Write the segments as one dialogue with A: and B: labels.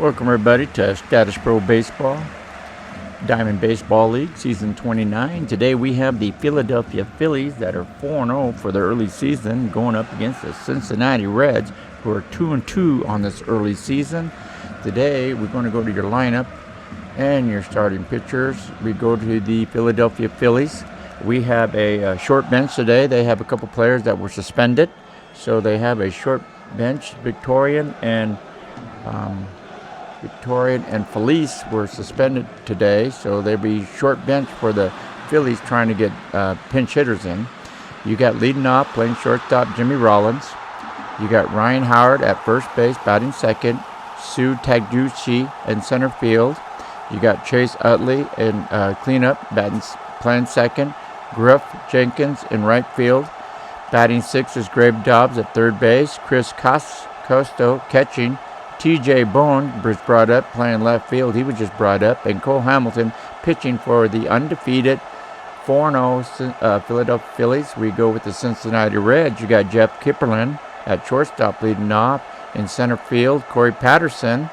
A: Welcome everybody to Statis-Pro Baseball, Diamond Baseball League, Season 29. Today we have the Philadelphia Phillies that are 4-0 for their early season going up against the Cincinnati Reds, who are 2-2 on this early season. Today we're going to go to your lineup and your starting pitchers. We go to the Philadelphia Phillies. We have a short bench today. They have a couple players that were suspended, so they have a short bench. Victorian and Felice were suspended today, so there'll be short bench for the Phillies trying to get pinch hitters in. You got leading off, playing shortstop, Jimmy Rollins. You got Ryan Howard at first base, batting second. Sue Taguchi in center field. You got Chase Utley in cleanup, playing second. Griff Jenkins in right field. Batting sixth is Grabe Dobbs at third base. Chris Costo catching. T.J. Bone was brought up, playing left field. He was just brought up. And Cole Hamilton pitching for the undefeated 4-0 Philadelphia Phillies. We go with the Cincinnati Reds. You got Jeff Kipperlin at shortstop leading off. In center field, Corey Patterson.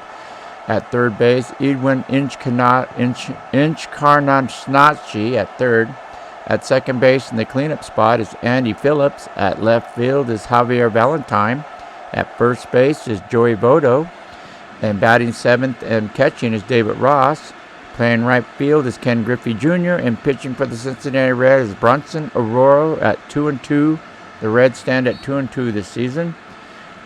A: At third base, Edwin Inchcarnacci at third. At second base in the cleanup spot is Andy Phillips. At left field is Javier Valentine. At first base is Joey Votto. And batting seventh and catching is David Ross. Playing right field is Ken Griffey Jr. And pitching for the Cincinnati Reds is Bronson Arroyo at 2-2. The Reds stand at 2-2 this season.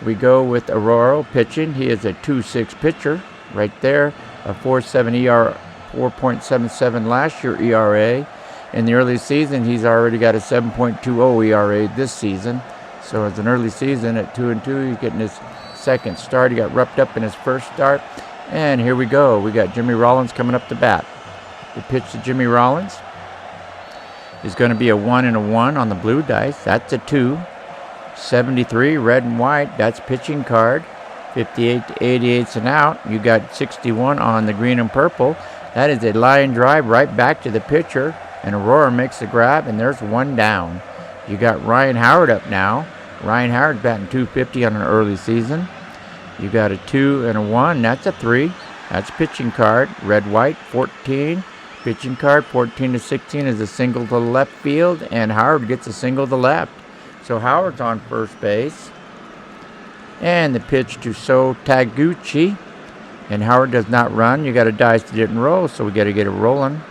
A: We go with Arroyo pitching. He is a 2.6 pitcher right there. A 4.7 ERA, 4.77 last year ERA. In the early season, he's already got a 7.20 ERA this season. So it's an early season at 2-2. He's getting his second start. He got roughed up in his first start. And here we go. We got Jimmy Rollins coming up to bat. The pitch to Jimmy Rollins is going to be a 1 and a 1 on the blue dice. That's a 2. 73, red and white. That's pitching card. 58 to 88's an out. You got 61 on the green and purple. That is a line drive right back to the pitcher. And Aurora makes the grab, and there's one down. You got Ryan Howard up now. Ryan Howard batting .250 on an early season. You got a 2 and a 1. That's a 3. That's pitching card. Red-white, 14. Pitching card, 14 to 16 is a single to the left field, and Howard gets a single to left. So Howard's on first base. And the pitch to So Taguchi. And Howard does not run. You got a dice that didn't roll, so we got to get it rolling.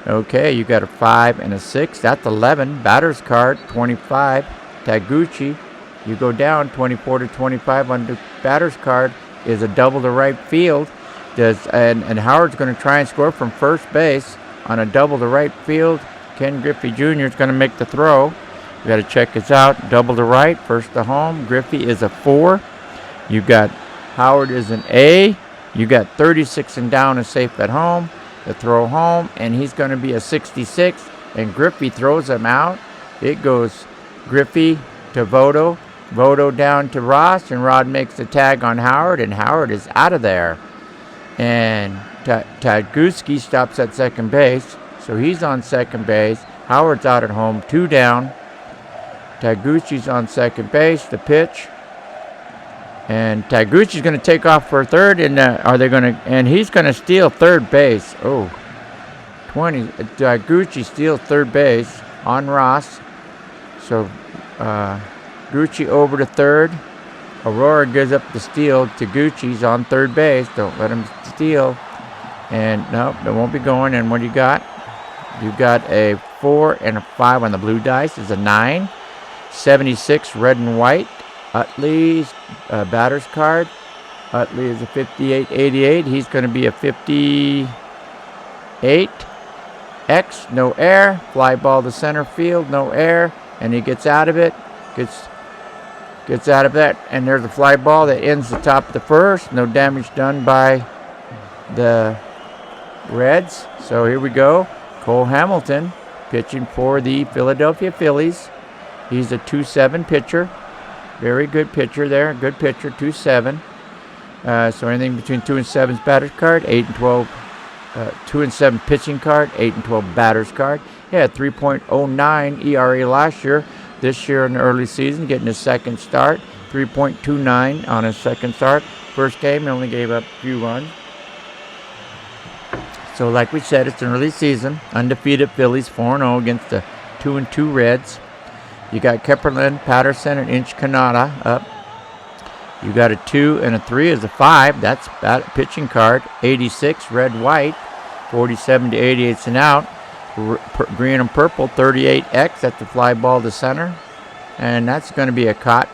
A: Okay, you got a 5 and a 6. That's 11. Batter's card, 25. Taguchi. You go down 24 to 25 on the batter's card is a double to right field. And Howard's going to try and score from first base on a double to right field. Ken Griffey Jr. is going to make the throw. You got to check this out. Double to right, first to home. Griffey is a 4. You got Howard is an A. You got 36 and down is safe at home. The throw home, and he's going to be a 66. And Griffey throws him out. It goes Griffey to Votto. Votto down to Ross, and Rod makes the tag on Howard, and Howard is out of there. And Taguchi stops at second base, so he's on second base. Howard's out at home, 2 down. Taguchi's on second base, the pitch. And Taguchi's going to take off for third, and and he's going to steal third base. Oh, 20. Taguchi steals third base on Ross. So Gucci over to third. Aurora gives up the steal. Taguchi's on third base. Don't let him steal. And no, it won't be going. And what do you got? You got a 4 and a 5 on the blue dice. Is a 9. 76, red and white. Utley's batter's card. Utley is a 58-88. He's going to be a 58. X, no air. Fly ball to center field, no air. And he gets out of it. Gets out of that. And there's a fly ball that ends the top of the first. No damage done by the Reds. So here we go. Cole Hamilton pitching for the Philadelphia Phillies. He's a 2.7 pitcher. Very good pitcher there. Good pitcher, 2.7. So anything between 2 and 7 is batter's card. 8 and 12, 2 and 7 pitching card. 8 and 12 batter's card. He had 3.09 ERA last year. This year in the early season, getting his second start. 3.29 on his second start. first game, he only gave up a few runs. So like we said, it's an early season. Undefeated Phillies, 4-0 against the 2-2 Reds. You got Kepperlin, Patterson, and Inch Kanata up. You got a 2 and a 3 is a 5. That's pitching card. 86, red, white. 47 to 88's an out. Green and purple, 38X. That's a fly ball to center. And that's going to be a caught.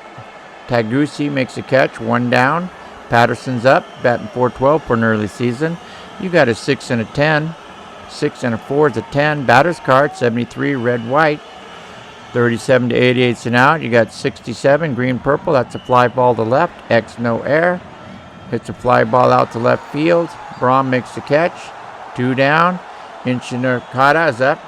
A: Taguchi makes a catch. 1 down. Patterson's up. Batting .412 for an early season. You got a 6 and a 10. 6 and a 4 is a 10. Batter's card, 73, red, white. 37 to 88's an out. You got 67, green, purple. That's a fly ball to left. X, no air. Hits a fly ball out to left field. Braun makes the catch. 2 down. Inchinakata is up.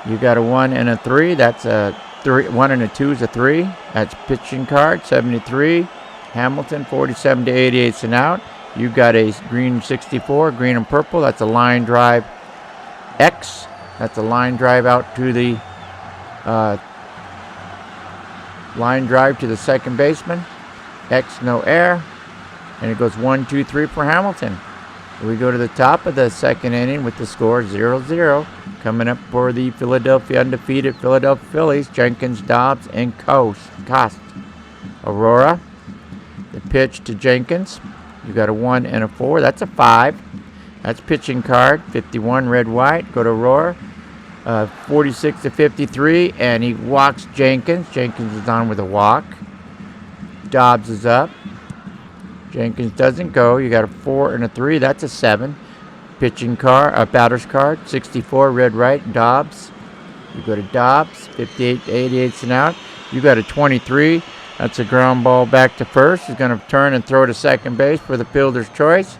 A: You got a 1 and a 3. That's a 3. 1 and a 2 is a 3. That's pitching card, 73. Hamilton, 47 to 88's an out. You got a green 64, green and purple. That's a line drive X. That's a line drive out to the line drive to the second baseman. X, no air. And it goes 1, 2, 3 for Hamilton. We go to the top of the second inning with the score 0-0. Coming up for the undefeated Philadelphia Phillies, Jenkins, Dobbs, and Cost. Aurora, the pitch to Jenkins. You got a 1 and a 4. That's a 5. That's pitching card. 51, red, white. Go to Aurora. 46 to 53, and he walks Jenkins. Jenkins is on with a walk. Dobbs is up. Jenkins doesn't go. You got a 4 and a 3. That's a 7. Pitching card, batter's card. 64, red, right. Dobbs. You go to Dobbs. 58 to 88's an out. You got a 23. That's a ground ball back to first. He's going to turn and throw to second base for the fielder's choice.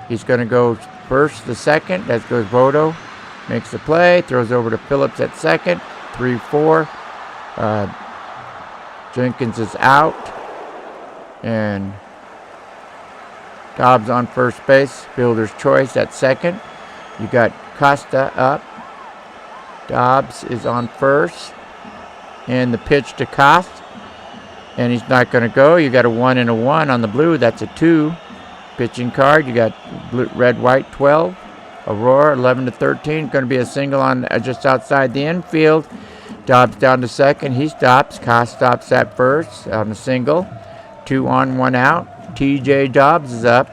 A: He's going to go first to second. That goes Vodo. Makes the play. Throws over to Phillips at second. 3-4. Jenkins is out. And Dobbs on first base. Fielder's choice at second. You got Costa up. Dobbs is on first. And the pitch to Cost. And he's not going to go. You got a 1 and a 1 on the blue. That's a 2. Pitching card. You got blue, red, white, 12. Aurora, 11 to 13. Going to be a single on just outside the infield. Dobbs down to second. He stops. Cost stops at first on the single. 2 on, 1 out. TJ Dobbs is up.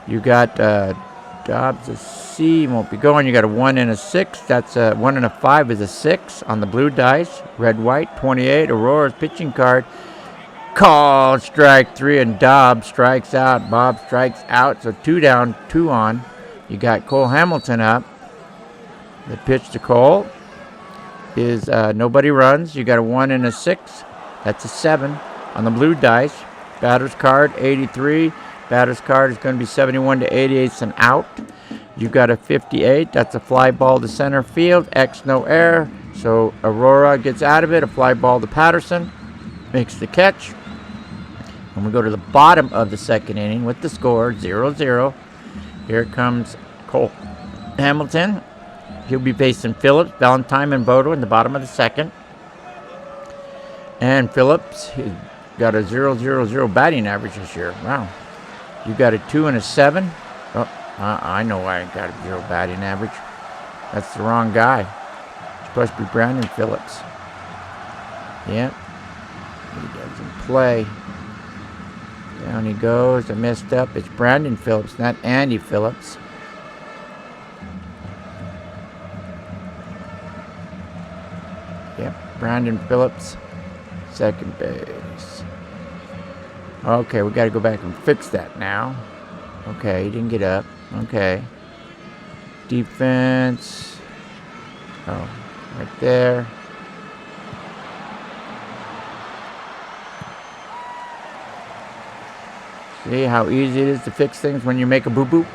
A: You got Dobbs a C. Won't be going. You got a 1 and a 6. That's a 1 and a 5 is a 6 on the blue dice. Red, white, 28. Aurora's pitching card. Called strike 3, and Dobbs strikes out. Bob strikes out. So 2 down, 2 on. You got Cole Hamilton up. The pitch to Cole is nobody runs. You got a 1 and a 6. That's a 7 on the blue dice. Batter's card 83. Batter's card is going to be 71 to 88. It's an out. You got a 58. That's a fly ball to center field. X, no air. So Aurora gets out of it. A fly ball to Patterson. Makes the catch. And we go to the bottom of the second inning with the score 0-0. Here comes Cole Hamilton. He'll be facing Phillips, Valentine, and Bodo in the bottom of the second. And Phillips got a 0.00 batting average this year. Wow. You got a 2 and a 7. Oh, I know why I got a 0 batting average. That's the wrong guy. It's supposed to be Brandon Phillips. Yeah. He doesn't play. Down he goes. I messed up. It's Brandon Phillips, not Andy Phillips. Yep, Brandon Phillips, second base. Okay, we got to go back and fix that now. Okay, he didn't get up. Okay. Defense. Oh, right there. See how easy it is to fix things when you make a boo-boo?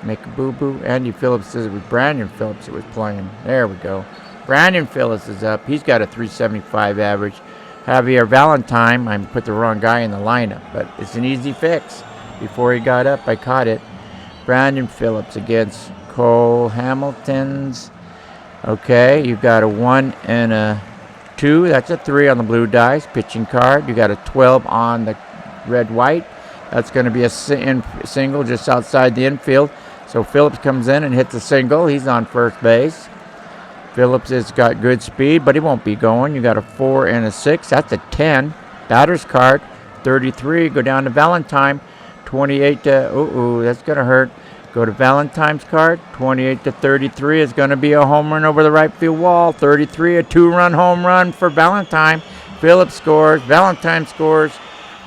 A: Make a boo-boo. Andy Phillips says it was Brandon Phillips that was playing. There we go. Brandon Phillips is up. He's got a 375 average. Javier Valentine, I put the wrong guy in the lineup, but it's an easy fix. Before he got up, I caught it. Brandon Phillips against Cole Hamilton's. Okay, you've got a 1 and a 2. That's a 3 on the blue dice. Pitching card. You got a 12 on the red-white. That's going to be a single just outside the infield. So Phillips comes in and hits a single. He's on first base. Phillips has got good speed, but he won't be going. You got a 4 and a 6. That's a 10. Batter's card. 33. Go down to Valentine. 28 to, that's going to hurt. Go to Valentine's card. 28 to 33 is going to be a home run over the right field wall. 33, a 2-run home run for Valentine. Phillips scores. Valentine scores.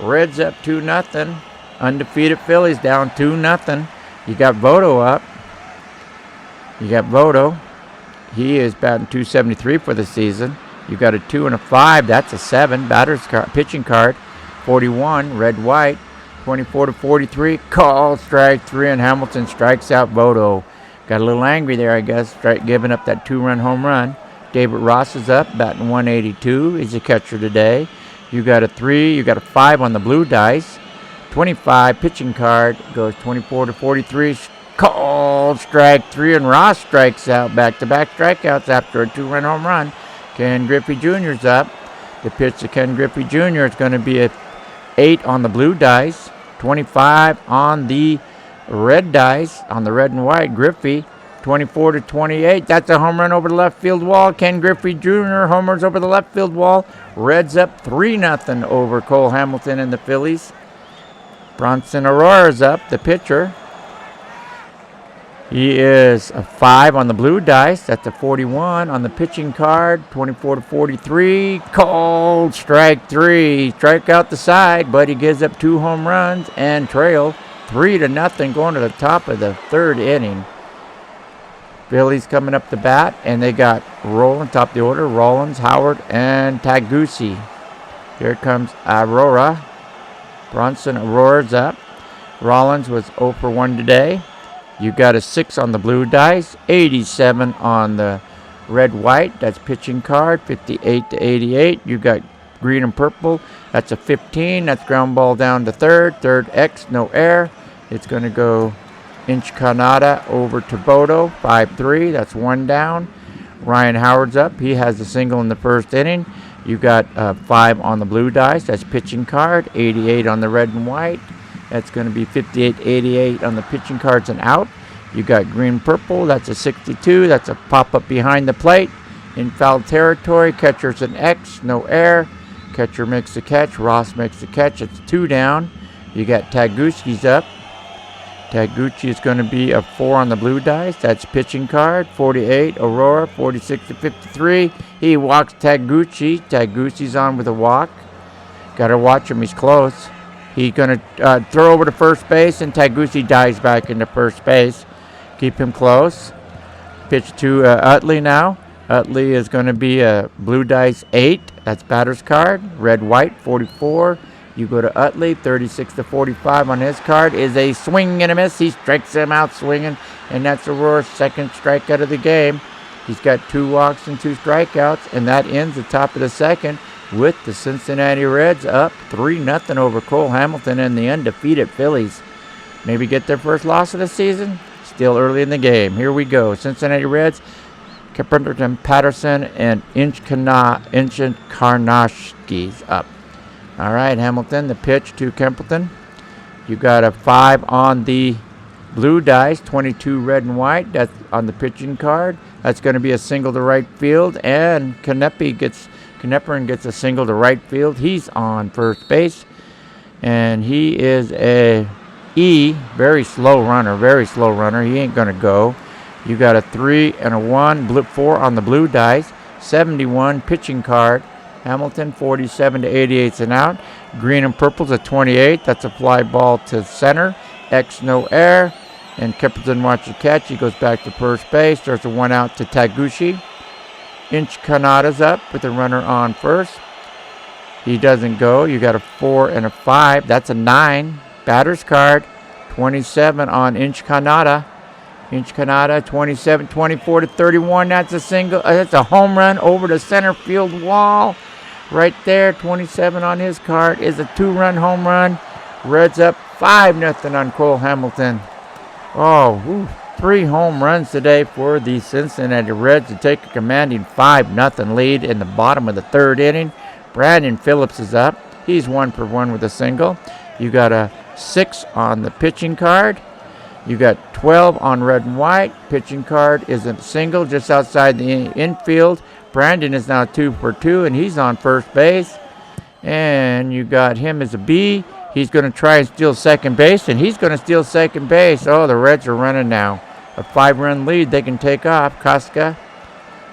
A: Reds up 2-0. Undefeated Phillies down 2-0. You got Voto up. You got Voto. He is batting .273 for the season. You got a 2 and a 5. That's a 7. Batter's card, pitching card. 41. Red-white. 24 to 43. Call strike 3, and Hamilton strikes out Voto. Got a little angry there, I guess, giving up that 2-run home run. David Ross is up, batting .182. He's a catcher today. You got a 3. You got a 5 on the blue dice. 25 pitching card goes 24 to 43. Called strike 3, and Ross strikes out. Back-to-back strikeouts after a 2-run home run. Ken Griffey Jr.'s up. The pitch to Ken Griffey Jr. is going to be a 8 on the blue dice. 25 on the red dice, on the red and white. Griffey, 24 to 28. That's a home run over the left field wall. Ken Griffey Jr. homers over the left field wall. Reds up 3-0 over Cole Hamilton and the Phillies. Bronson Aurora's up, the pitcher. He is a 5 on the blue dice. That's a 41 on the pitching card. 24 to 43. Called strike 3. Strike out the side, but he gives up 2 home runs and trail 3-0 going to the top of the 3rd inning. Phillies coming up the bat, and they got Rollins top of the order. Rollins, Howard, and Taguchi. Here comes Aurora. Bronson Aurora's up. Rollins was 0 for 1 today. You got a 6 on the blue dice, 87 on the red-white. That's pitching card, 58 to 88. You got green and purple. That's a 15. That's ground ball down to third. Third X, no air. It's going to go inch Canada over to Voto, 5-3. That's 1 down. Ryan Howard's up. He has a single in the first inning. You got 5 on the blue dice. That's pitching card, 88 on the red and white. That's going to be 58-88 on the pitching cards and out. You got green-purple. That's a 62. That's a pop-up behind the plate. In foul territory, catcher's an X, no air. Catcher makes the catch. Ross makes the catch. It's 2 down. You got Taguchi's up. Taguchi is going to be a 4 on the blue dice. That's pitching card. 48, Aurora, 46 to 53. He walks Taguchi. Taguchi's on with a walk. Got to watch him. He's close. He's going to throw over to first base, and Taguchi dives back into first base. Keep him close. Pitch to Utley now. Utley is going to be a blue dice 8. That's batter's card. Red-white, 44. You go to Utley, 36 to 45 on his card. Is a swing and a miss. He strikes him out swinging, and that's Aurora's second strikeout of the game. He's got 2 walks and 2 strikeouts, and that ends the top of the second with the Cincinnati Reds up 3-0 over Cole Hamilton and the undefeated Phillies. Maybe get their first loss of the season? Still early in the game. Here we go. Cincinnati Reds, Carpenter, Patterson, and Karnashki's up. All right, Hamilton, the pitch to Kempleton. You got a 5 on the blue dice, 22 red and white. That's on the pitching card. That's going to be a single to right field, and Kneppern gets a single to right field. He's on first base, and he is a very slow runner. He ain't going to go. You got a 3 and a 1, 4 on the blue dice, 71 pitching card. Hamilton, 47 to 88's an out. Green and purple's a 28. That's a fly ball to center. X, no air. And Kempleton watches the catch. He goes back to first base. There's a 1 out to Taguchi. Inch Kanada's up with a runner on first. He doesn't go. You got a 4 and a 5. That's a 9. Batter's card, 27 on Inch Kanada. Inch Kanada, 27, 24 to 31. That's a single. That's a home run over the center field wall. Right there, 27 on his card is a 2-run home run. Reds up 5-0 on Cole Hamilton. Oh, whew. 3 home runs today for the Cincinnati Reds to take a commanding 5-0 lead in the bottom of the 3rd inning. Brandon Phillips is up. He's 1 for 1 with a single. You got a 6 on the pitching card. You got 12 on red and white. Pitching card is a single just outside the infield. Brandon is now 2 for 2, and he's on first base. And you got him as a B. He's going to try and steal second base, and he's going to steal second base. Oh, the Reds are running now. A 5-run lead they can take off. Koska.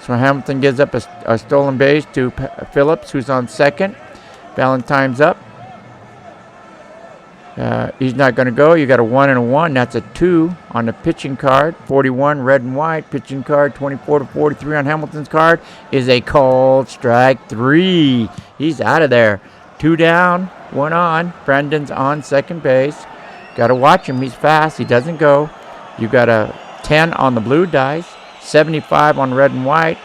A: So Hamilton gives up a stolen base to Phillips, who's on second. Valentine's up. He's not going to go. You got a 1 and a 1. That's a 2 on the pitching card. 41 red and white. Pitching card 24 to 43 on Hamilton's card is a called strike 3. He's out of there. 2 down, 1 on. Brandon's on second base. Got to watch him. He's fast. He doesn't go. You got a 10 on the blue dice. 75 on red and white.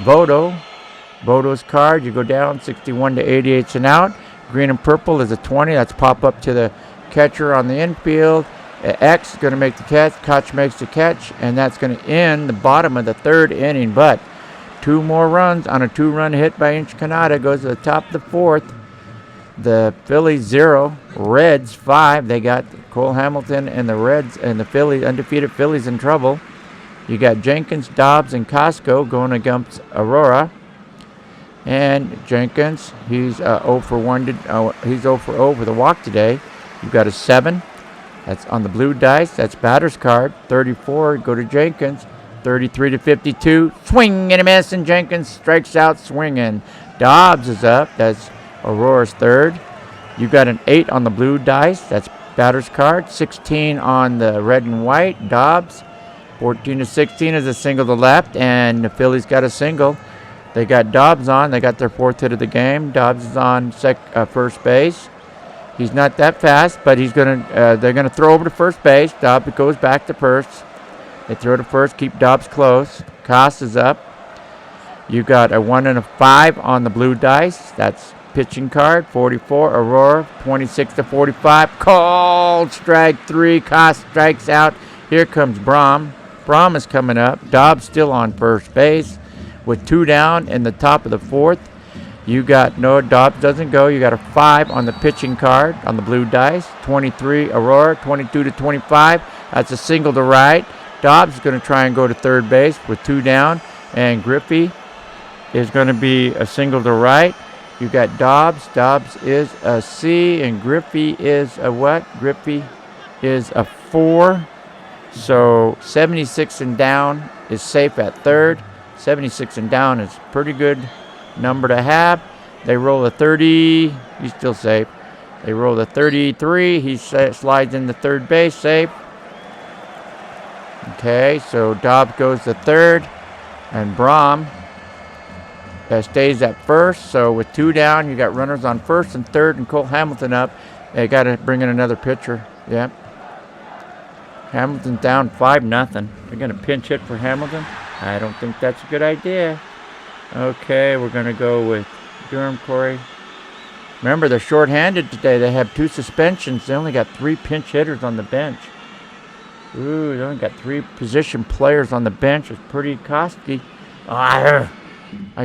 A: Bodo's card. You go down 61 to 88 and out. Green and purple is a 20. That's pop up to the catcher on the infield. X is going to make the catch. Koch makes the catch, and that's going to end the bottom of the 3rd inning. But 2 more runs on a 2-run hit by Inch Kanata goes to the top of the 4th. The Phillies 0, Reds 5. They got Cole Hamilton and the Reds and the Phillies, undefeated Phillies, in trouble. You got Jenkins, Dobbs, and Costco going against Aurora. And Jenkins, he's 0 for 1. He's 0 for 0 with a walk today. You've got a 7. That's on the blue dice. That's batter's card. 34. Go to Jenkins. 33 to 52. Swing and a miss, and Jenkins strikes out swinging. Dobbs is up. That's Aurora's 3rd. You've got an 8 on the blue dice. That's batter's card. 16 on the red and white. Dobbs. 14 to 16 is a single to left, and the Phillies got a single. They got Dobbs on. They got their 4th hit of the game. Dobbs is on first base. He's not that fast, but they're gonna throw over to first base. Dobbs goes back to first. They throw to first, keep Dobbs close. Koss is up. You got a 1 and a 5 on the blue dice. That's pitching card. 44 Aurora. 26 to 45. Called strike 3. Koss strikes out. Here comes Brahm. Brahm is coming up. Dobbs still on first base with 2 down in the top of the 4th. You got Dobbs doesn't go. You got a 5 on the pitching card on the blue dice. 23 Aurora. 22 to 25. That's a single to right. Dobbs is going to try and go to third base with 2 down, and Griffey is going to be a single to right. You got Dobbs. Dobbs is a C, and Griffey is a what? Griffey is a 4. So 76 and down is safe at third. 76 and down is pretty good number to have. They roll a 30. He's still safe. They roll a 33. He slides into third base, safe. Okay, so Dobbs goes to third, and Brahm stays at first. So with 2 down, you got runners on first and third, and Cole Hamilton up. They got to bring in another pitcher. Yep. Hamilton's down 5-0. They're going to pinch hit for Hamilton. I don't think that's a good idea. Okay, we're going to go with Durham, Corey. Remember, they're shorthanded today. They have 2 suspensions. They only got 3 pinch hitters on the bench. Ooh, they only got 3 position players on the bench. It's pretty costly. I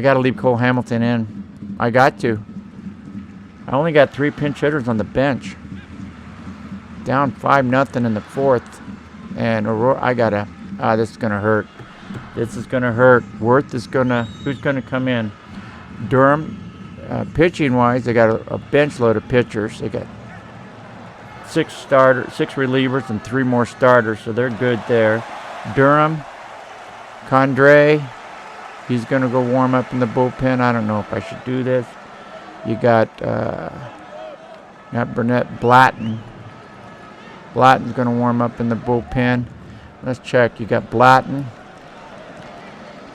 A: got to leave Cole Hamilton in. I got to. I only got 3 pinch hitters on the bench. Down 5-0 in the 4th. And Aurora, I got to. This is going to hurt. This is going to hurt. Worth is going to. Who's going to come in? Durham. Pitching-wise, they got a bench load of pitchers. They got 6 relievers, and 3 more starters, so they're good there. Durham, Condre, he's going to go warm up in the bullpen. I don't know if I should do this. You got Burnett, Blatton. Blatton's going to warm up in the bullpen. Let's check. You got Blatton.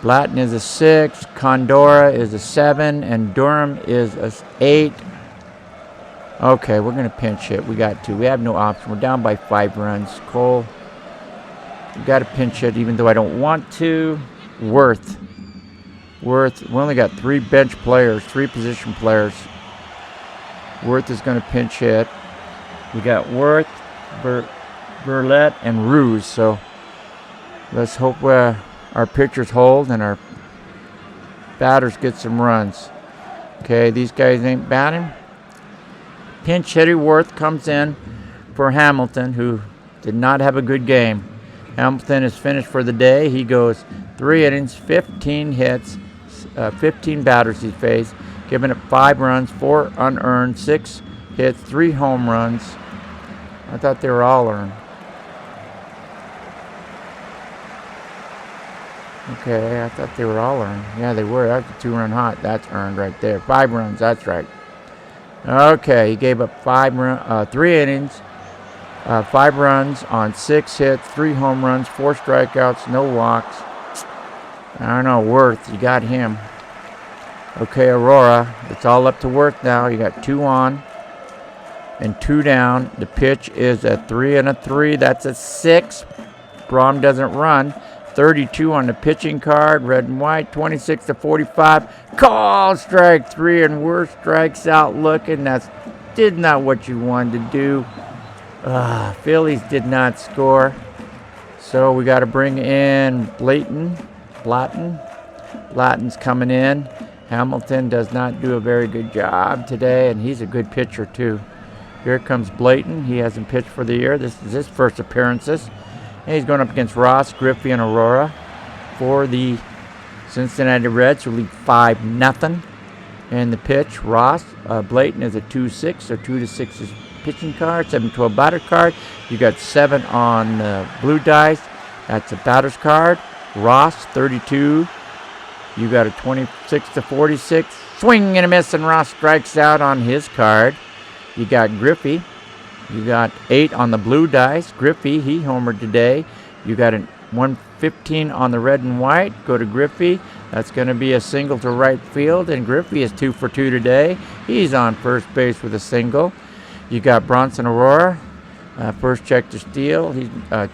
A: Blatton is a 6, Condora is a 7, and Durham is a 8. Okay, we're going to pinch hit. We got to. We have no option. We're down by 5 runs. Cole, we got to pinch hit even though I don't want to. Worth. We only got 3 bench players, 3 position players. Worth is going to pinch hit. We got Worth, Burlett, and Ruse. So Let's hope our pitchers hold and our batters get some runs. Okay, these guys ain't batting. Pinch hitter Worth comes in for Hamilton, who did not have a good game. Hamilton is finished for the day. He goes 3 innings, 15 hits, 15 batters he faced, giving up 5 runs, 4 unearned, 6 hits, 3 home runs. I thought they were all earned. Okay, I thought they were all earned. Yeah, they were. That's a 2-run hot. That's earned right there. 5 runs. That's right. Okay, he gave up 3 innings, 5 runs on 6 hits, 3 home runs, 4 strikeouts, no walks. I don't know, Worth, you got him. Okay, Aurora, it's all up to Worth now. You got 2 on and 2 down. The pitch is a 3 and a 3. That's a 6. Braum doesn't run. 32 on the pitching card, red and white, 26 to 45. Call strike 3, and Worth strikes out looking. That's did not what you wanted to do. Phillies did not score. So we got to bring in Blatton's coming in. Hamilton does not do a very good job today, and he's a good pitcher too. Here comes Blayton. He hasn't pitched for the year. This is his first appearances. And he's going up against Ross, Griffey, and Aurora for the Cincinnati Reds, who lead 5-0. And the pitch, Ross, Blayton is a 2-6, so 2-6 is pitching card, 7-12 batter card. You got 7 on the blue dice. That's a batter's card. Ross, 32. You got a 26 to 46. Swing and a miss, and Ross strikes out on his card. You got Griffey. You got 8 on the blue dice. Griffey, he homered today. You got a 115 on the red and white. Go to Griffey. That's going to be a single to right field, and Griffey is 2 for 2 today. He's on first base with a single. You got Bronson Aurora. First check to steal. He's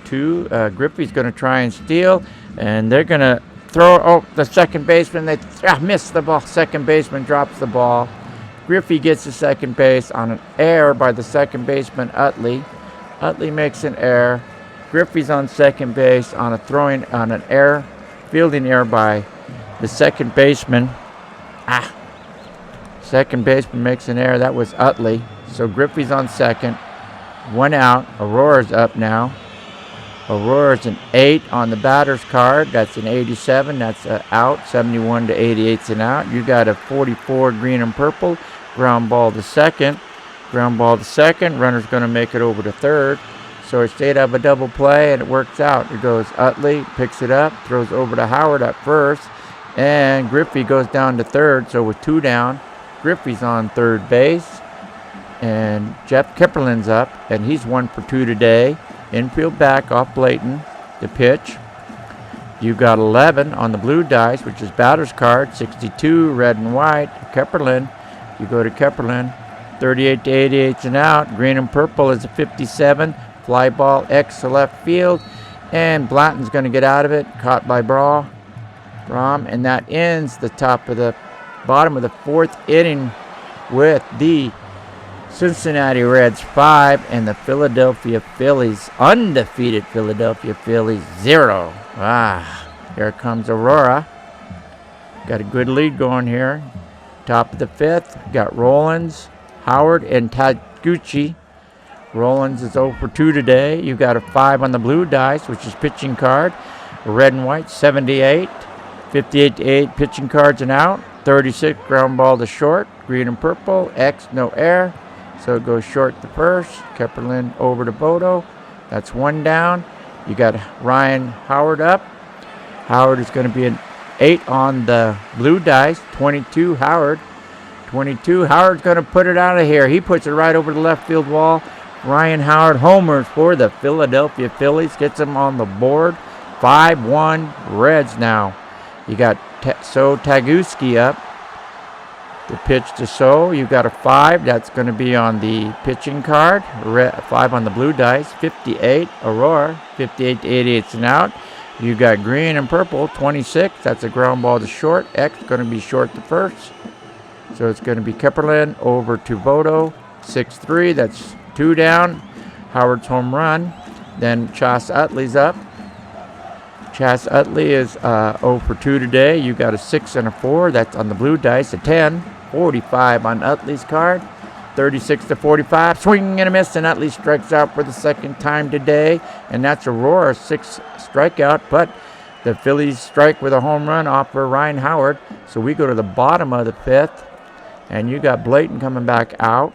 A: 2. Griffey's going to try and steal, and they're going to throw. The second baseman. They miss the ball. Second baseman drops the ball. Griffey gets to second base on an error by the second baseman, Utley. Utley makes an error. Griffey's on second base on an error, fielding error by the second baseman. Second baseman makes an error. That was Utley. So Griffey's on second. 1 out. Aurora's up now. Aurora's an 8 on the batter's card. That's an 87. That's an out. 71 to 88's an out. You got a 44 green and purple. Ground ball to second. Ground ball to second. Runner's going to make it over to third. So it stayed up a double play, and it works out. It goes Utley, picks it up, throws over to Howard at first, and Griffey goes down to third. So with 2 down, Griffey's on third base, and Jeff Kipperlin's up, and he's 1 for 2 today. Infield back off Blayton. The pitch. You've got 11 on the blue dice, which is batter's card. 62, red and white. Kipperlin. You go to Kipperlin. 38 to 88's an out. Green and purple is a 57. Fly ball X to left field. And Blanton's going to get out of it. Caught by Braum. And that ends the bottom of the 4th inning with the Cincinnati Reds 5 and the Philadelphia Phillies, undefeated Philadelphia Phillies 0. Here comes Aurora. Got a good lead going here. Top of the 5th, got Rollins, Howard, and Taguchi. Rollins is 0 for 2 today. You got a 5 on the blue dice, which is pitching card. Red and white, 78. 58 to 8, pitching cards and out. 36, ground ball to short. Green and purple, X, no air. So it goes short to first. Kipperlin over to Bodo. That's 1 down. You got Ryan Howard up. Howard is going to be an 8 on the blue dice. 22, Howard. 22, Howard's going to put it out of here. He puts it right over the left field wall. Ryan Howard homers for the Philadelphia Phillies. Gets them on the board. 5-1 Reds now. You got Taguski up. The pitch to So. You've got a 5. That's going to be on the pitching card. 5 on the blue dice. 58, Aurora. 58 to 88's an out. You got green and purple. 26. That's a ground ball to short. X going to be short to first. So it's going to be Kipperlin over to Bodo. 6-3. That's 2 down. Howard's home run. Then Chas Utley's up. Chas Utley is 0 for 2 today. You got a 6 and a 4. That's on the blue dice. A 10. 45 on Utley's card. 36 to 45. Swing and a miss, and Utley strikes out for the second time today. And that's Aurora, 6th strikeout. But the Phillies strike with a home run off for Ryan Howard. So we go to the bottom of the 5th. And you got Blayton coming back out.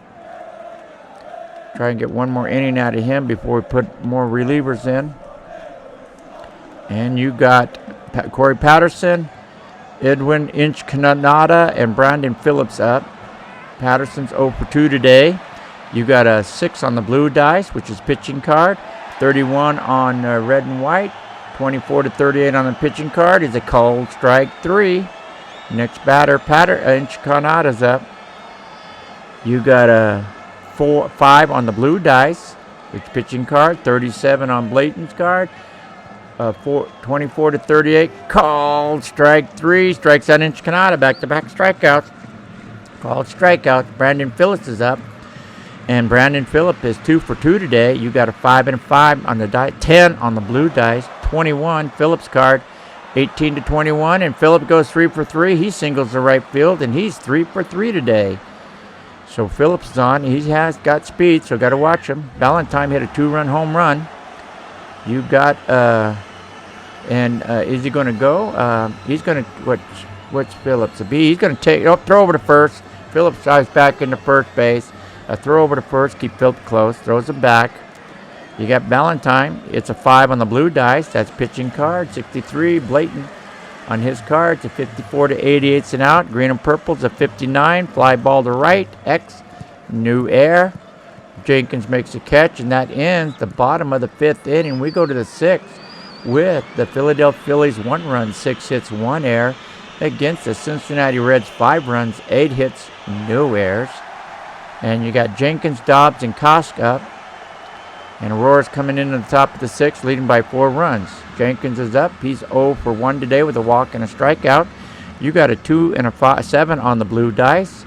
A: Try and get one more inning out of him before we put more relievers in. And you got Corey Patterson, Edwin Inch-Canada, and Brandon Phillips up. Patterson's 0 for 2 today. You got a 6 on the blue dice, which is pitching card. 31 on red and white. 24 to 38 on the pitching card is a called strike 3. Next batter, Inch-Canada's up. You got a 5 on the blue dice, which pitching card. 37 on Blayton's card. 24 to 38, called strike 3. Strikes out Inch-Canada, back-to-back strikeouts. Called strikeouts. Brandon Phillips is up. And Brandon Phillips is 2 for 2 today. You got a 5 and a 5 on the dice, 10 on the blue dice, 21 Phillips card, 18 to 21. And Phillips goes 3 for 3. He singles the right field, and he's 3 for 3 today. So Phillips is on. He has got speed, so got to watch him. Valentine hit a 2-run home run. You got, is he going to go? He's going to, what's Phillips? He's going to throw over to first. Phillips drives back into first base. A throw over to first, keep Phillips close, throws him back. You got Valentine. It's a 5 on the blue dice. That's pitching card. 63, Blayton on his card. It's a 54 to 88's and out. Green and purple's a 59. Fly ball to right. X. New air. Jenkins makes a catch, and that ends the bottom of the 5th inning. We go to the 6th with the Philadelphia Phillies 1 run, 6 hits, 1 error against the Cincinnati Reds 5 runs, 8 hits, no errors. And you got Jenkins, Dobbs, and Kosk up. And Aurora's coming in at the top of the 6th, leading by 4 runs. Jenkins is up. He's 0 for 1 today with a walk and a strikeout. You got a 2 and a 7 on the blue dice.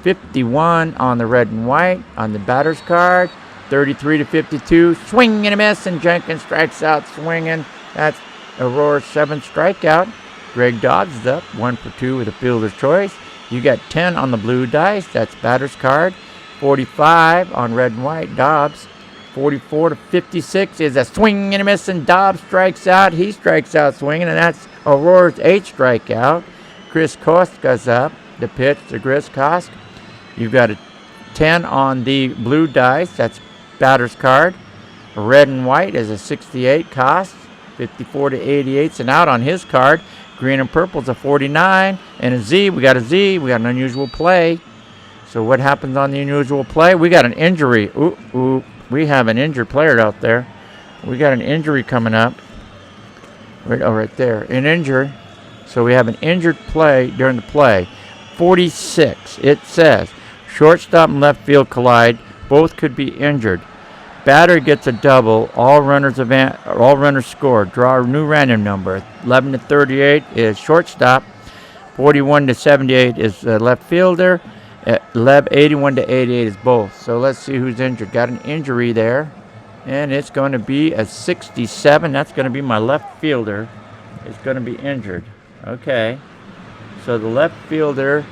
A: 51 on the red and white on the batter's card. 33 to 52. Swing and a miss, and Jenkins strikes out swinging. That's Aurora's 7th strikeout. Greg Dobbs is up. 1 for 2 with a fielder's choice. You got 10 on the blue dice. That's batter's card. 45 on red and white. Dobbs. 44 to 56 is a swing and a miss, and Dobbs strikes out. He strikes out swinging, and that's Aurora's 8th strikeout. Chris Koska's up. The pitch to Chris Kosk. You've got a 10 on the blue dice. That's batter's card. Red and white is a 68 Kosk. 54 to 88's and out on his card. Green and purple's a 49. And a Z. We got a Z. We got an unusual play. So what happens on the unusual play? We got an injury. Ooh. We have an injured player out there. We got an injury coming up. Right there. An injury. So we have an injured play during the play. 46. It says, shortstop and left field collide. Both could be injured. Batter gets a double. All runners score. Draw a new random number. 11 to 38 is shortstop. 41 to 78 is left fielder. 81 to 88 is both. So let's see who's injured. Got an injury there. And it's going to be a 67. That's going to be my left fielder. It's going to be injured. Okay. So the left fielder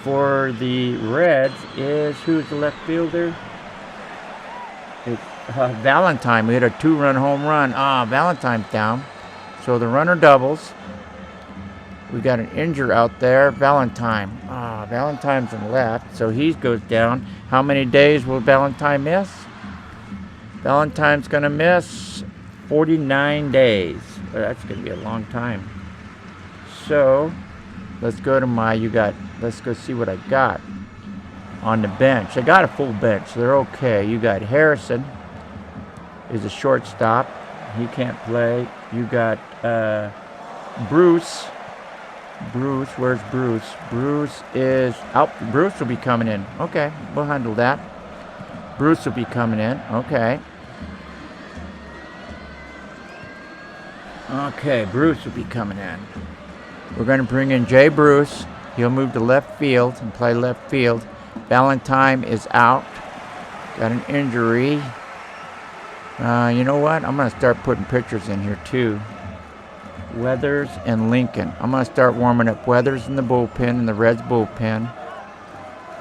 A: for the Reds is, who's the left fielder? It's Valentine. We hit a 2-run home run. Valentine's down. So the runner doubles. We got an injury out there. Valentine's in left, so he goes down. How many days will Valentine miss? Valentine's going to miss 49 days. That's going to be a long time. So let's go to let's go see what I got on the bench. I got a full bench, so they're okay. You got Harrison is a shortstop. He can't play. You got Bruce. Where's Bruce? Bruce is out. Bruce will be coming in. Okay, we'll handle that. Bruce will be coming in. Okay. Okay, Bruce will be coming in. We're going to bring in Jay Bruce. He'll move to left field and play left field. Valentine is out. Got an injury. You know what? I'm going to start putting pictures in here too. Weathers and Lincoln. I'm going to start warming up Weathers in the bullpen, in the Reds bullpen,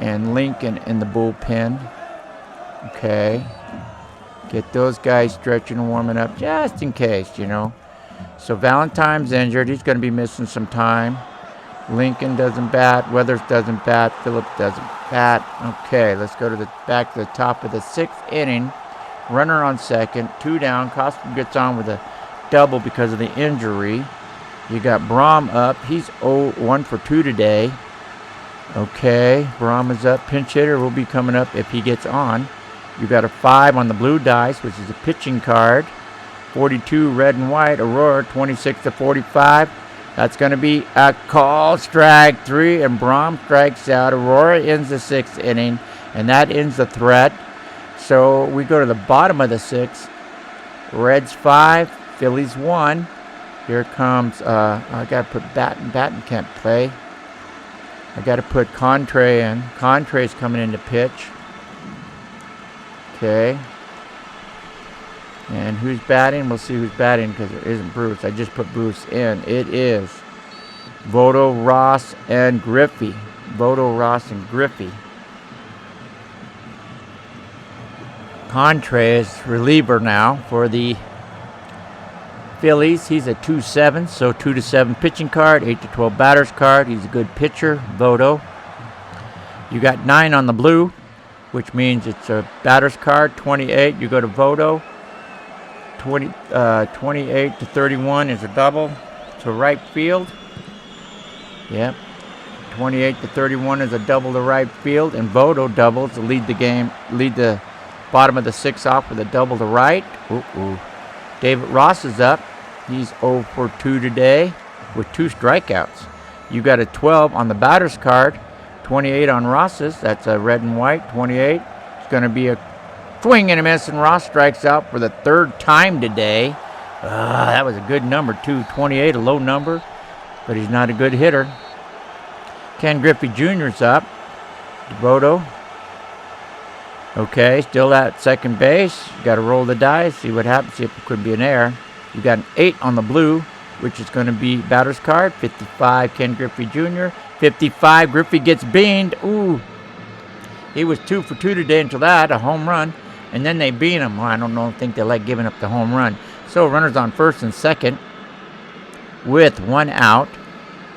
A: and Lincoln in the bullpen. Okay. Get those guys stretching and warming up just in case, you know. So Valentine's injured. He's going to be missing some time. Lincoln doesn't bat. Weathers doesn't bat. Phillips doesn't bat. Okay, let's go to back to the top of the 6th inning. Runner on second. 2 down. Costa gets on with a double because of the injury. You got Brahm up. He's 1 for 2 today. Okay, Brahm is up. Pinch hitter will be coming up if he gets on. You got a 5 on the blue dice, which is a pitching card. 42 red and white. Aurora 26 to 45. That's going to be a call. Strike 3, and Brahm strikes out. Aurora ends the 6th inning, and that ends the threat. So we go to the bottom of the 6th. Reds 5, Phillies 1. Here comes, I got to put Batten can't play. I got to put Contre in. Contre's coming in to pitch. Okay. And who's batting? We'll see who's batting because there isn't Bruce. I just put Bruce in. It is Voto, Ross, and Griffey. Voto, Ross, and Griffey. Contre is reliever now for the Phillies. He's a 2-7, so 2-7 pitching card, 8-12 batters card. He's a good pitcher, Voto. You got 9 on the blue, which means it's a batter's card, 28. You go to Voto. 28 to 31 is a double to right field. Yep. 28 to 31 is a double to right field, and Voto doubles to lead the bottom of the 6th off with a double to right. David Ross is up. He's 0 for 2 today with 2 strikeouts. You got a 12 on the batter's card, 28 on Ross's. That's a red and white, 28. It's going to be a swing and a miss, and Ross strikes out for the 3rd time today. That was a good number, too. 28, a low number, but he's not a good hitter. Ken Griffey Jr.'s up. Voto. Okay, still at second base. You got to roll the dice, see what happens, see if it could be an error. You got an 8 on the blue, which is going to be batter's card. 55, Ken Griffey Jr. 55, Griffey gets beaned. Ooh. He was 2 for 2 today until that, a home run. And then they beat him. Well, I don't think they like giving up the home run. So runners on first and second with 1 out.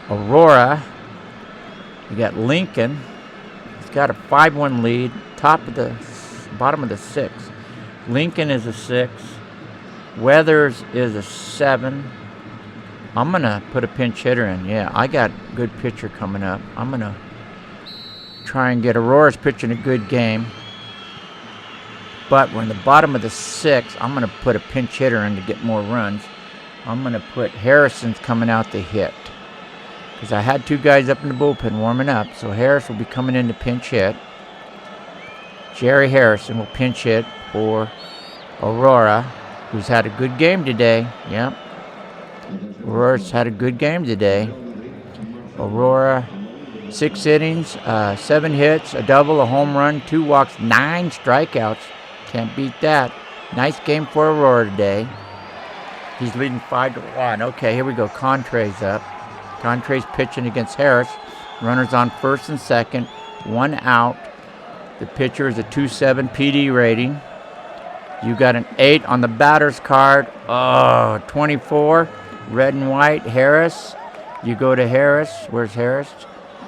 A: Aurora. You got Lincoln. He's got a 5-1 lead. Bottom of the 6th. Lincoln is a 6. Weathers is a 7. I'm going to put a pinch hitter in. Yeah, I got a good pitcher coming up. I'm going to try and get Aurora's pitching a good game. But we're in the bottom of the 6th. I'm going to put a pinch hitter in to get more runs. I'm going to put Harrison's coming out to hit. Because I had 2 guys up in the bullpen warming up. So Harris will be coming in to pinch hit. Jerry Harrison will pinch hit for Aurora, who's had a good game today. Yep. Aurora's had a good game today. Aurora, 6 innings, 7 hits, a double, a home run, 2 walks, 9 strikeouts. Can't beat that. Nice game for Aurora today. He's leading 5-1. Okay, here we go. Contre's up. Contre's pitching against Harris. Runners on first and second. 1 out. The pitcher is a 2.7 PD rating. You got an 8 on the batter's card. 24. Red and white. Harris. You go to Harris. Where's Harris?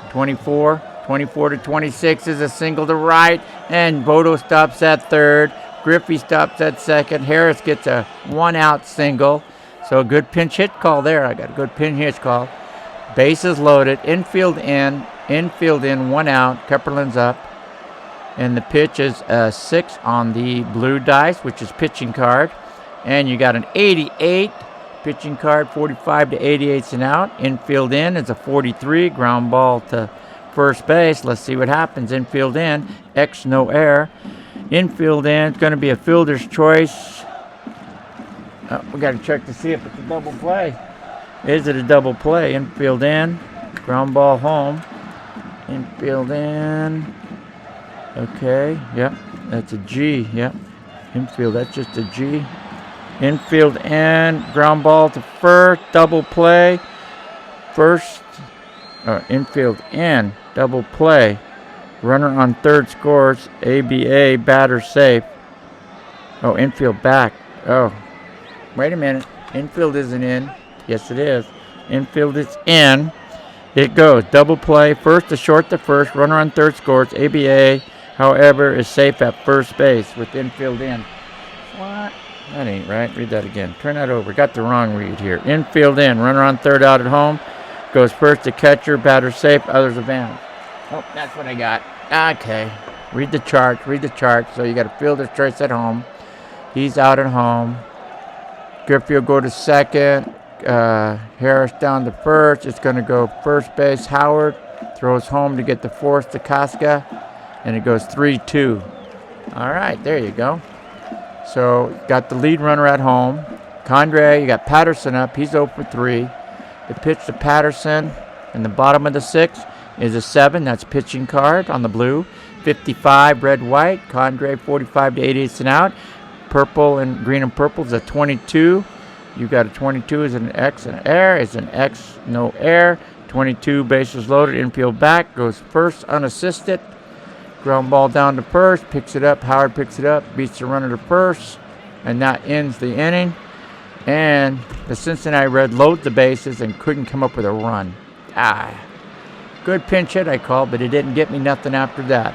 A: 24. 24 to 26 is a single to right. And Voto stops at third. Griffey stops at second. Harris gets a 1-out single. So a good pinch hit call there. I got a good pinch hit call. Bases loaded. Infield in. 1 out. Kepperlin's up. And the pitch is a 6 on the blue dice, which is pitching card. And you got an 88 pitching card, 45 to 88's an out. Infield in is a 43, ground ball to first base. Let's see what happens. Infield in, X no error. Infield in, it's going to be a fielder's choice. We got to check to see if it's a double play. Is it a double play? Infield in, ground ball home. Infield in. Okay, yep, that's a G, yep. Infield, that's just a G. Infield in, ground ball to first, double play. First, infield in, double play. Runner on third scores, ABA, batter safe. Oh, infield back. Oh, wait a minute. Infield isn't in. Yes, it is. Infield is in. It goes. Double play. First to short to first. Runner on third scores. ABA, however, is safe at first base with infield in. What? That ain't right. Read that again. Turn that over. Got the wrong read here. Infield in. Runner on third out at home. Goes first to catcher. Batter safe. Others advance. Oh, that's what I got. Okay. Read the chart. Read the chart. So you got a fielder's choice at home. He's out at home. Griffey will go to second. Harris down to first. It's going to go first base. Howard throws home to get the fourth to Casca. And it goes 3-2. All right. There you go. So got the lead runner at home. Condre, you got Patterson up. He's 0 for 3. The pitch to Patterson in the bottom of the sixth is a 7. That's pitching card on the blue. 55 red white. Condre 45 to 88 and out. Purple and green and purple is a 22. You got a 22 is an X and air. It's an X, no air. 22 bases loaded. Infield back. Goes first unassisted. Ground ball down to first. Picks it up. Howard picks it up. Beats the runner to first. And that ends the inning. And the Cincinnati Red loads the bases and couldn't come up with a run. Good pinch hit I called, but it didn't get me nothing after that.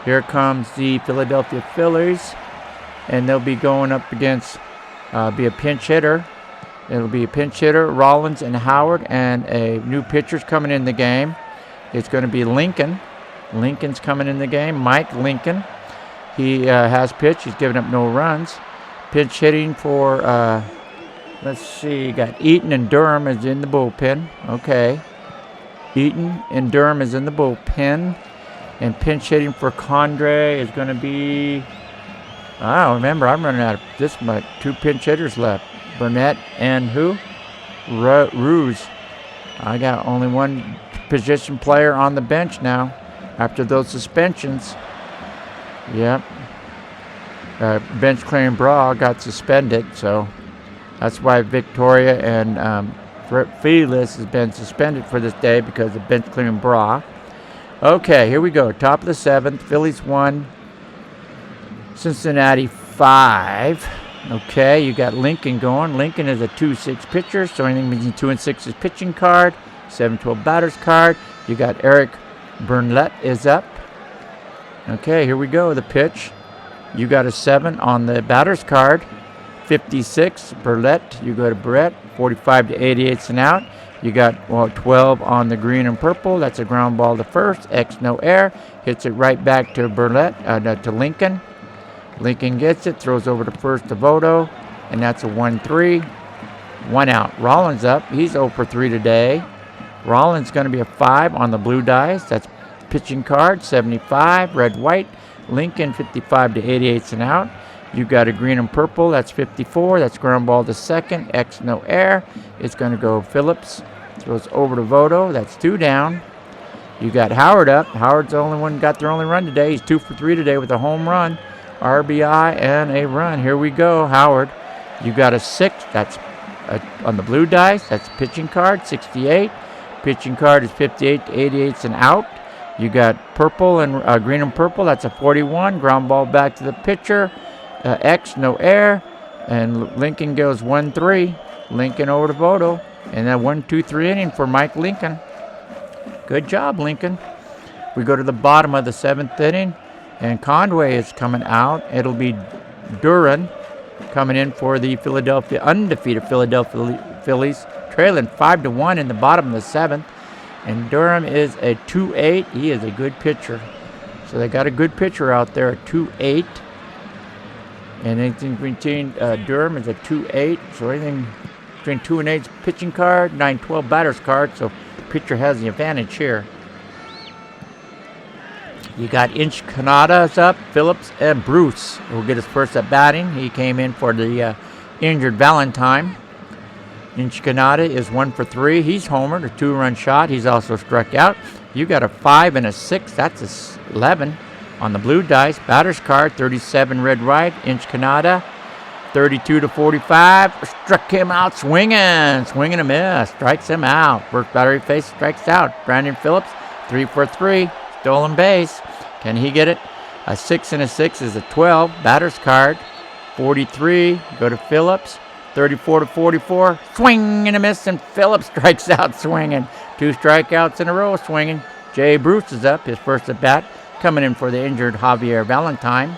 A: Here comes the Philadelphia Phillies. And they'll be going up against, be a pinch hitter. It'll be a pinch hitter, Rollins and Howard, and a new pitcher's coming in the game. It's going to be Lincoln. Lincoln's coming in the game. Mike Lincoln. He has pitched. He's given up no runs. Pinch hitting for, let's see, got Eaton and Durham is in the bullpen. Okay. Eaton and Durham is in the bullpen. And pinch hitting for Condre is going to be, I don't remember. I'm running out of this much. 2 pinch hitters left. Burnett and who? Ruse. I got only 1 position player on the bench now after those suspensions. Yep. Bench clearing Bra got suspended, so that's why Victoria and Felix has been suspended for this day because of bench clearing Bra. Okay, here we go. Top of the 7th. Phillies 1. Cincinnati 5. Okay, you got Lincoln going. Lincoln is a 2-6 pitcher, so anything between 2 and 6 is pitching card. 7-12 batter's card. You got Eric Burnett is up. Okay, here we go. The pitch. You got a 7 on the batter's card. 56, Burnett. You go to Brett. 45 to 88 and out. You got 12 on the green and purple. That's a ground ball to first. X, no air. Hits it right back to Burnett, to Lincoln. Lincoln gets it, throws over to first to Voto, and that's a 1-3. 1 out. Rollins up. He's 0 for 3 today. Rollins going to be a 5 on the blue dice. That's pitching card, 75, red, white. Lincoln, 55 to 88 and out. You got a green and purple. That's 54. That's ground ball to second. X, no air. It's going to go Phillips. Throws over to Voto. That's 2 down. You got Howard up. Howard's the only one got their only run today. He's 2 for 3 today with a home run. RBI and a run. Here we go, Howard. You got a 6. That's on the blue dice. That's pitching card, 68. Pitching card is 58 to 88 and out. You got purple and green and purple. That's a 41. Ground ball back to the pitcher. X, no air. And Lincoln goes 1-3. Lincoln over to Voto. And that 1-2-3 inning for Mike Lincoln. Good job, Lincoln. We go to the bottom of the 7th inning. And Conway is coming out. It'll be Duran coming in for the undefeated Philadelphia Phillies, trailing 5-1 in the bottom of the 7th. And Durham is a 2-8. He is a good pitcher. So they got a good pitcher out there, a 2-8. And anything between Durham is a 2-8. So anything between 2 and 8 is pitching card, 9-12 batter's card. So pitcher has the advantage here. You got Inch Kanada's up, Phillips, and Bruce will get his first at batting. He came in for the injured Valentine. Inch Kanada is 1 for 3. He's homered, a 2-run shot. He's also struck out. You got a 5 and a 6. That's a 11 on the blue dice. Batter's card, 37 red right. Inch Kanada 32-45. Struck him out swinging. Swinging a miss. Strikes him out. First batter he faced strikes out. Brandon Phillips, 3 for 3. Stolen base. Can he get it? A 6 and a 6 is a 12. Batter's card. 43. Go to Phillips. 34-44. Swing and a miss, and Phillips strikes out swinging. 2 strikeouts in a row swinging. Jay Bruce is up. His first at bat. Coming in for the injured Javier Valentine.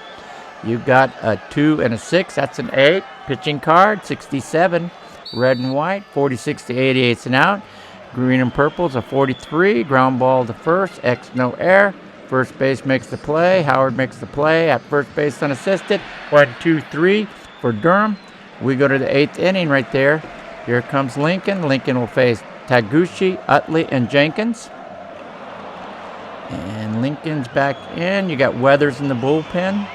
A: You've got a 2 and a 6. That's an 8. Pitching card, 67. Red and white, 46-88 and out. Green and purple is a 43. Ground ball to first. X, no air. First base makes the play. Howard makes the play at first base unassisted. 1-2-3 for Durham. We go to the 8th inning right there. Here comes Lincoln. Lincoln will face Taguchi, Utley, and Jenkins. And Lincoln's back in. You got Weathers in the bullpen.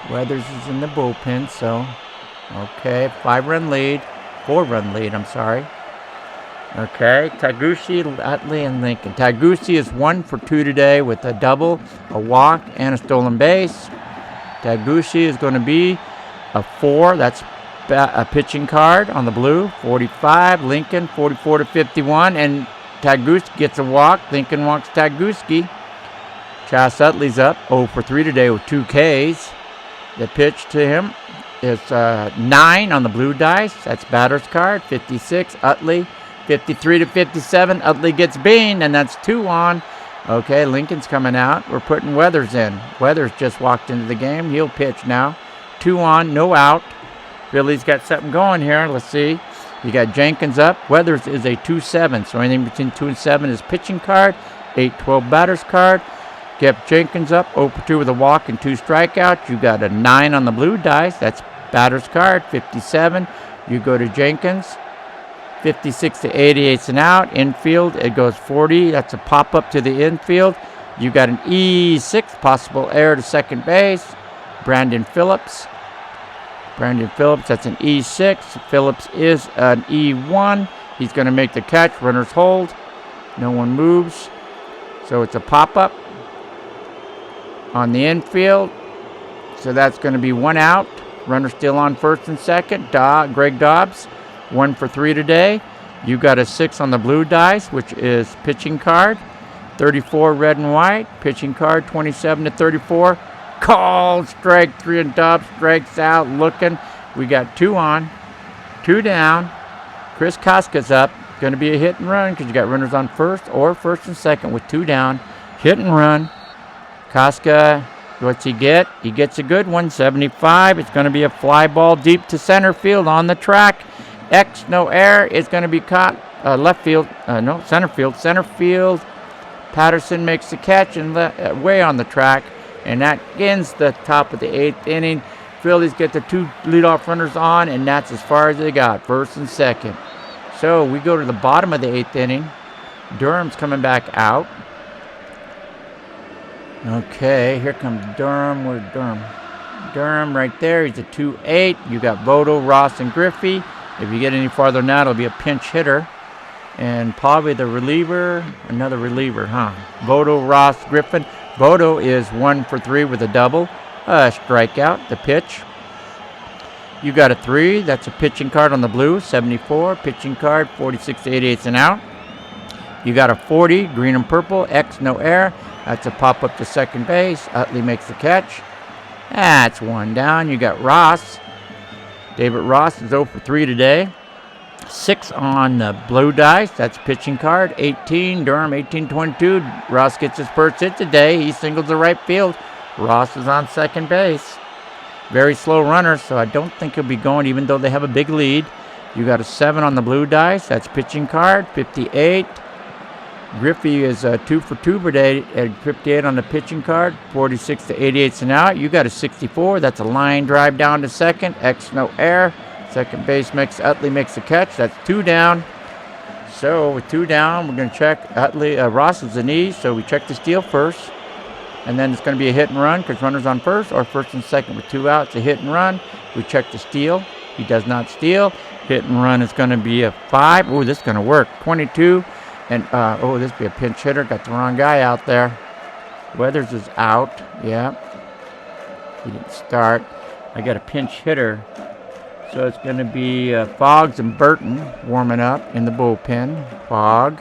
A: Weathers is in the bullpen, so okay, 4-run lead, I'm sorry. Okay, Taguchi, Utley, and Lincoln. Taguchi is 1 for 2 today with a double, a walk, and a stolen base. Taguchi is going to be a 4. That's a pitching card on the blue. 45. Lincoln, 44-51, and Taguchi gets a walk. Lincoln walks Taguchi. Chas Utley's up 0 for 3 today with 2 Ks. The pitch to him is 9 on the blue dice. That's batter's card. 56. Utley. 53-57. Utley gets beaned, and that's 2 on. Okay, Lincoln's coming out. We're putting Weathers in. Weathers just walked into the game. He'll pitch now. 2 on, no out. Philly's got something going here. Let's see. You got Jenkins up. Weathers is a 2-7, so anything between 2 and 7 is pitching card. 8-12 batter's card. Get Jenkins up, 0 for 2 with a walk and 2 strikeouts. You got a 9 on the blue dice. That's batter's card, 57. You go to Jenkins, 56-88 and out. Infield, it goes 40. That's a pop-up to the infield. You got an E6, possible error to second base. Brandon Phillips, that's an E6. Phillips is an E1. He's going to make the catch. Runners hold. No one moves. So it's a pop-up on the infield. So that's going to be 1 out. Runner still on first and second. Greg Dobbs, 1 for 3 today. You got a 6 on the blue dice, which is pitching card. 34 red and white. Pitching card, 27-34. Called strike 3, and Dobbs strikes out looking. We got 2 on, 2 down. Chris Koska's up. Going to be a hit and run because you got runners on first or first and second with 2 down. Hit and run. Koska, what's he get? He gets a good one, 75. It's going to be a fly ball deep to center field on the track. X, no air. It's going to be caught center field. Center field. Patterson makes the catch and way on the track. And that ends the top of the 8th inning. Phillies get the 2 leadoff runners on, and that's as far as they got, first and second. So we go to the bottom of the 8th inning. Durham's coming back out. Okay, here comes Durham. Where's Durham? Durham right there. He's a 2-8. You got Voto, Ross, and Griffey. If you get any farther than that, it'll be a pinch hitter. And probably the reliever, another reliever, huh? Voto, Ross, Griffin. Voto is 1 for 3 with a double. Strikeout, the pitch. You got a 3. That's a pitching card on the blue, 74. Pitching card, 46-88 and out. You got a 40, green and purple, X, no air. That's a pop-up to second base. Utley makes the catch. That's 1 down. You got Ross. David Ross is 0 for 3 today. 6 on the blue dice. That's pitching card. 18. Durham, 18-22. Ross gets his first hit today. He singles to right field. Ross is on second base. Very slow runner, so I don't think he'll be going, even though they have a big lead. You got a 7 on the blue dice. That's pitching card. 58. Griffey is 2 for 2 today at 58 on the pitching card. 46-88 and out. You got a 64. That's a line drive down to second. X, no air. Second base Utley makes the catch. That's 2 down. So with 2 down, we're going to check Ross is the knee, so we check the steal first. And then it's going to be a hit and run because runner's on first or first and second with 2 outs. A hit and run. We check the steal. He does not steal. Hit and run is going to be a 5. Oh, this is going to work. 22. And, this will be a pinch hitter. Got the wrong guy out there. Weathers is out. Yeah. He didn't start. I got a pinch hitter. So it's going to be Foggs and Burton warming up in the bullpen. Fogg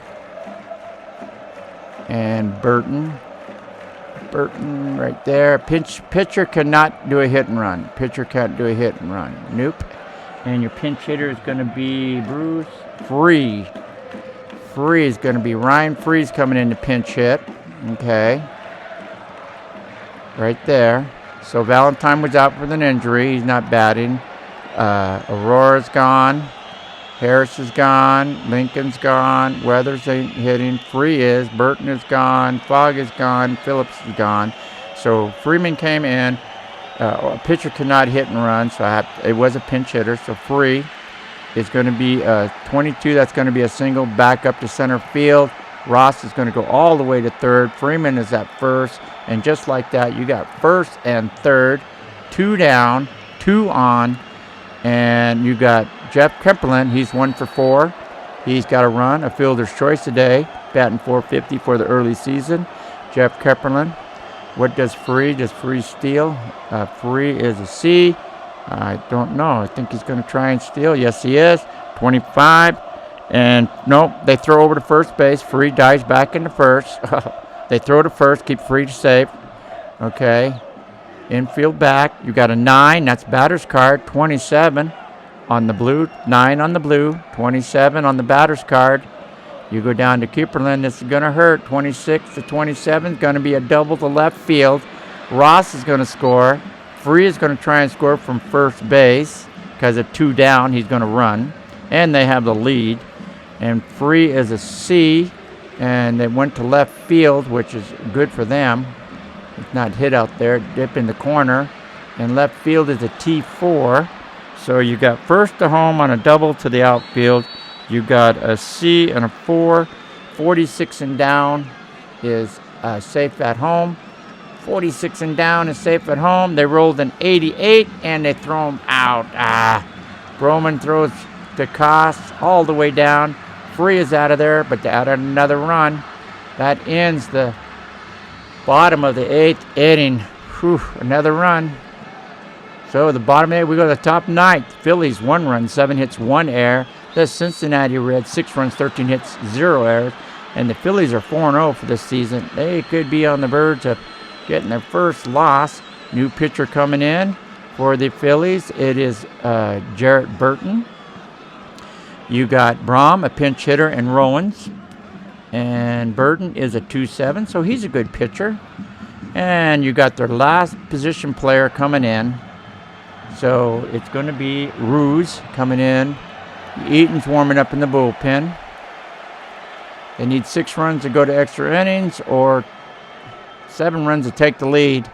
A: and Burton. Burton right there. Pitcher cannot do a hit and run. Pitcher can't do a hit and run. Nope. And your pinch hitter is going to be Bruce Free. Free is going to be Ryan Free's coming in to pinch hit. Okay. Right there. So Valentine was out with an injury. He's not batting. Aurora's gone. Harris is gone. Lincoln's gone. Weathers ain't hitting. Free is. Burton is gone. Fogg is gone. Phillips is gone. So Freeman came in. A pitcher cannot hit and run, so it was a pinch hitter. So Free is going to be 22. That's going to be a single back up to center field. Ross is going to go all the way to third. Freeman is at first. And just like that, you got first and third. 2 down, 2 on. And you got Jeff Kemperlin. He's 1 for 4. He's got a run, a fielder's choice today, batting .450 for the early season. Jeff Kemperlin. What does Free? Does Free steal? Free is a C. I don't know. I think he's going to try and steal. Yes, he is. 25. And nope, they throw over to first base. Free dives back into first. They throw to first, keep Free safe. Okay. Infield back. You got a 9. That's batter's card. 27 on the blue. 9 on the blue. 27 on the batter's card. You go down to Kemperlin. This is going to hurt. 26 to 27 is going to be a double to left field. Ross is going to score. Free is going to try and score from first base because of 2 down. He's going to run. And they have the lead. And Free is a C. And they went to left field, which is good for them. It's not hit out there. Dip in the corner. And left field is a T4. So you got first to home on a double to the outfield. You got a C and a 4. 46 and down is safe at home. 46 and down is safe at home. They rolled an 88 and they throw him out. Broman throws the cost all the way down. Free is out of there, but they added another run. That ends the bottom of the 8th inning. Whew, another run. So the bottom 8, we go to the top 9. Phillies 1 run, 7 hits, 1 error. The Cincinnati Reds 6 runs, 13 hits, 0 errors. And the Phillies are 4-0 for this season. They could be on the verge of getting their first loss. New pitcher coming in for the Phillies. It is Jarrett Burton. You got Brahm, a pinch hitter, and Rowans. And Burton is a 2-7, so he's a good pitcher. And you got their last position player coming in. So it's going to be Ruse coming in. Eaton's warming up in the bullpen. They need 6 runs to go to extra innings or 7 runs to take the lead.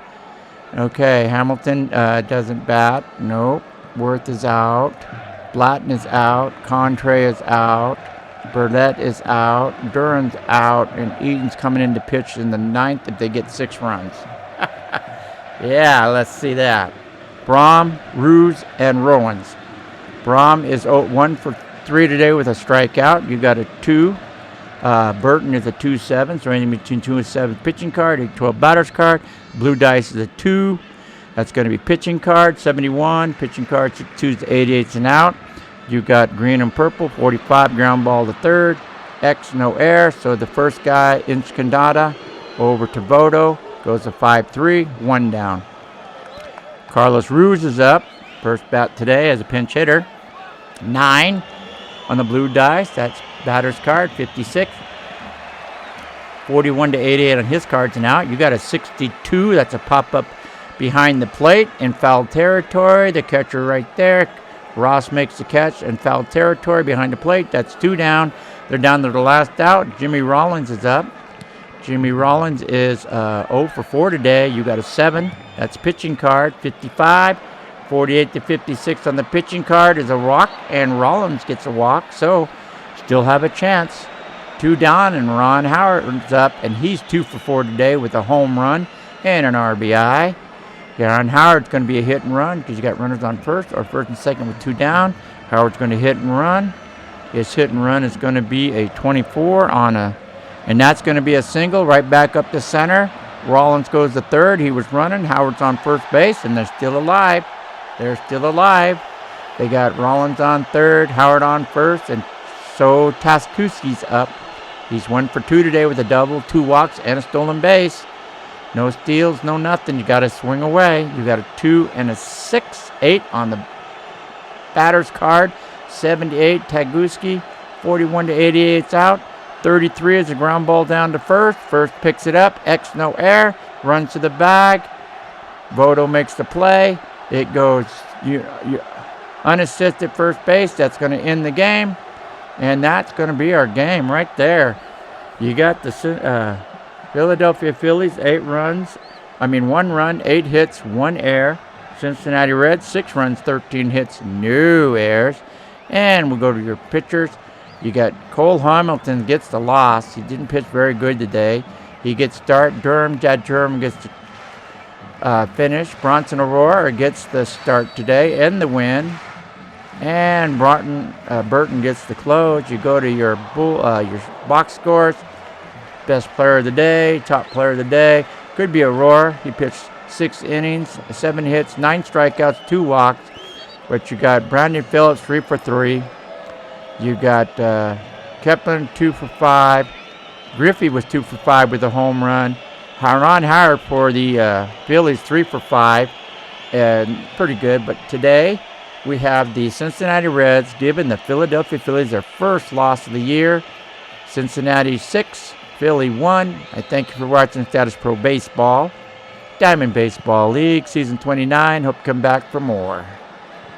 A: Okay, Hamilton doesn't bat. Nope. Worth is out. Blatton is out. Contre is out. Burnett is out. Duran's out. And Eaton's coming in to pitch in the 9th if they get 6 runs. Yeah, let's see that. Brahm, Ruse, and Rowans. Brahm is 1 for 3 today with a strikeout. You got a 2. Burton is a 2-7, so anything between 2 and 7 pitching card. A 12 batter's card. Blue dice is a 2. That's going to be pitching card, 71. Pitching card, 62 to 88 and out. You got green and purple, 45 ground ball to third. X, no air. So the first guy, Incandata, over to Voto. Goes to 5-3, 1 down. Carlos Ruse is up. First bat today as a pinch hitter. 9 on the blue dice. That's batter's card, 56. 41 to 88 on his cards and out. You got a 62. That's a pop-up behind the plate in foul territory. The catcher right there. Ross makes the catch in foul territory behind the plate. That's 2 down. They're down to the last out. Jimmy Rollins is up. Jimmy Rollins is 0 for 4 today. You got a 7. That's pitching card, 55. 48 to 56 on the pitching card is a walk, and Rollins gets a walk. So still have a chance. 2 down, and Ron Howard's up, and he's 2 for 4 today with a home run and an RBI. Ron Howard's going to be a hit and run because you got runners on first or first and second with 2 down. Howard's going to hit and run. His hit and run is going to be a 24 on a, and that's going to be a single right back up to center. Rollins goes to third. He was running. Howard's on first base, and they're still alive. they're still alive. They got Rollins on third, Howard on first, and so Taskuski's up. He's 1 for 2 today with a double, 2 walks, and a stolen base. No steals, no nothing. You got to swing away. You got a 2 and a 6, 8 on the batter's card. 78, Taguski. 41 to 88, it's out. 33 is a ground ball down to first. First picks it up. X no air. Runs to the bag. Vodo makes the play. It goes unassisted first base. That's going to end the game. And that's going to be our game right there. You got the Philadelphia Phillies, 1 run, 8 hits, 1 error. Cincinnati Reds, 6 runs, 13 hits, no errors. And we'll go to your pitchers. You got Cole Hamilton gets the loss. He didn't pitch very good today. He gets start. Jad Durham gets the finish. Bronson Aurora gets the start today and the win. And Burton gets the close. You go to your box scores. Best player of the day, top player of the day. Could be Aurora. He pitched 6 innings, 7 hits, 9 strikeouts, 2 walks. But you got Brandon Phillips, 3 for 3. You got Kepler, 2 for 5. Griffey was 2 for 5 with a home run. Ron Howard for the Phillies, 3 for 5. And pretty good. But today we have the Cincinnati Reds giving the Philadelphia Phillies their first loss of the year. Cincinnati 6, Philly 1. I thank you for watching Statis-Pro Baseball. Diamond Baseball League, Season 29. Hope you come back for more.